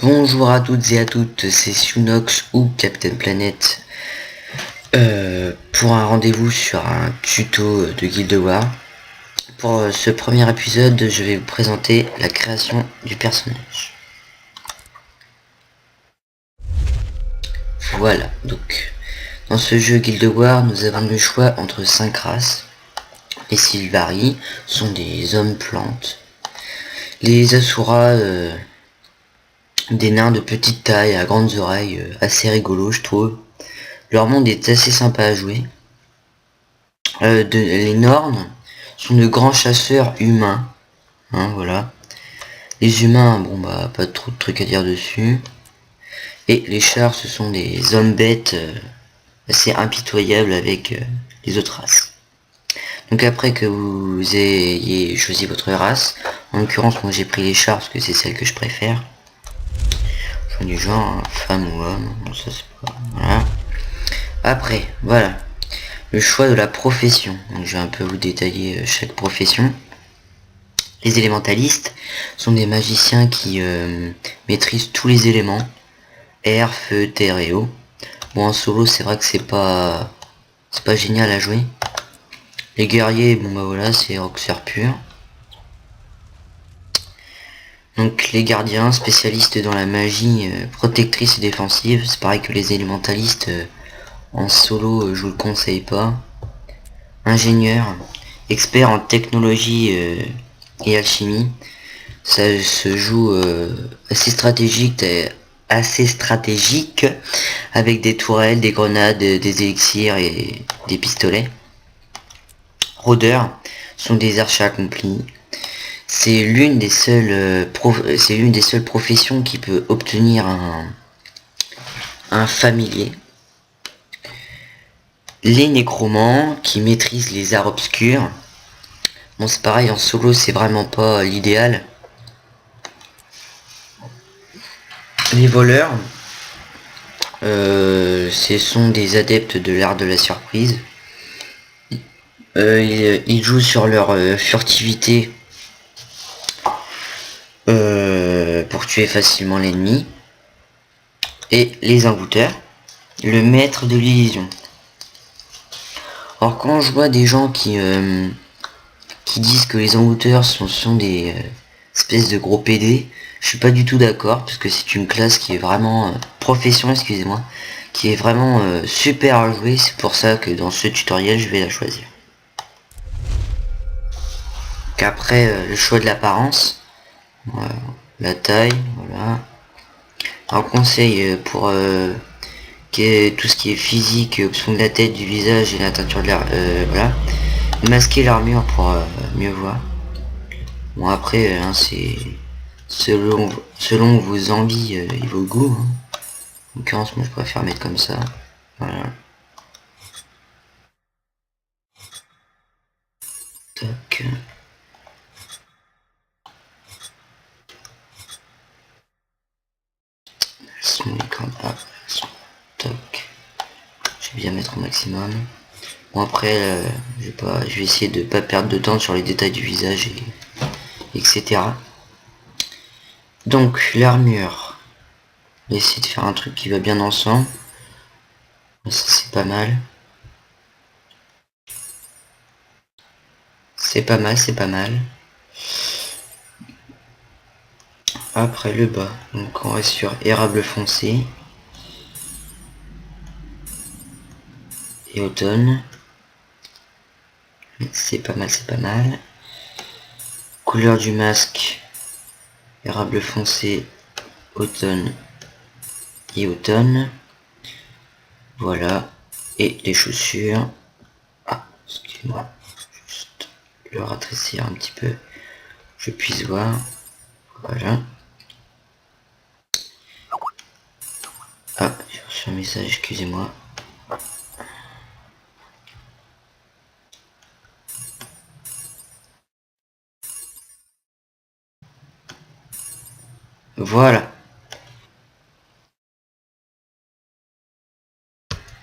Bonjour à toutes et à toutes, c'est Sunox ou Captain Planet pour un rendez-vous sur un tuto de Guild Wars. Pour ce premier épisode, je vais vous présenter la création du personnage. Voilà, donc dans ce jeu Guild Wars, nous avons le choix entre 5 races. Les Sylvari sont des hommes plantes. Les Asura, des nains de petite taille à grandes oreilles, assez rigolos je trouve. Leur monde est assez sympa à jouer. Les Nornes sont de grands chasseurs humains. Hein, voilà. Les humains, bon bah pas trop de trucs à dire dessus. Et les chars, ce sont des hommes bêtes assez impitoyables avec les autres races. Donc après que vous ayez choisi votre race, en l'occurrence moi j'ai pris les chars parce que c'est celle que je préfère. Choix du genre, hein, femme ou homme, bon, ça c'est pas... Voilà. Après, voilà. Le choix de la profession. Donc je vais un peu vous détailler chaque profession. Les élémentalistes sont des magiciens qui maîtrisent tous les éléments. Air, feu, terre et eau. Bon en solo c'est vrai que c'est pas génial à jouer. Les guerriers, bon bah voilà, c'est roxer pur. Donc les gardiens, spécialistes dans la magie protectrice et défensive. C'est pareil que les élémentalistes en solo, je vous le conseille pas. Ingénieur, expert en technologie et alchimie. Ça se joue assez stratégique avec des tourelles, des grenades, des élixirs et des pistolets. Rôdeurs sont des archers accomplis. C'est l'une des seules professions qui peut obtenir un familier. Les nécromants qui maîtrisent les arts obscurs. Bon c'est pareil, en solo c'est vraiment pas l'idéal. Les voleurs, ce sont des adeptes de l'art de la surprise. Ils jouent sur leur furtivité pour tuer facilement l'ennemi. Et les envoûteurs, le maître de l'illusion. Alors quand je vois des gens qui disent que les envoûteurs sont des espèces de gros PD, je suis pas du tout d'accord parce que c'est une classe qui est vraiment profession, excusez-moi, qui est vraiment super à jouer. C'est pour ça que dans ce tutoriel je vais la choisir. Qu'après le choix de l'apparence, voilà, la taille, voilà. Un conseil pour tout ce qui est physique, option de la tête, du visage et la teinture de l'air, voilà. Masquer l'armure pour mieux voir. Bon après, hein, c'est selon vos envies et vos goûts. Hein. En l'occurrence, moi je préfère mettre comme ça. Voilà. Tac. Son écran. Tac. Je vais bien mettre au maximum. Bon après, je vais essayer de pas perdre de temps sur les détails du visage et etc. Donc l'armure. On va essayer de faire un truc qui va bien ensemble. Ça c'est pas mal. C'est pas mal, c'est pas mal. Après le bas, donc on reste sur érable foncé. Et automne. C'est pas mal, c'est pas mal. Couleur du masque. Érable foncé, automne et automne. Voilà. Et les chaussures. Ah, excusez-moi. Juste le ratrécir un petit peu. Je puisse voir. Voilà. Ah, j'ai reçu un message, excusez-moi. Voilà.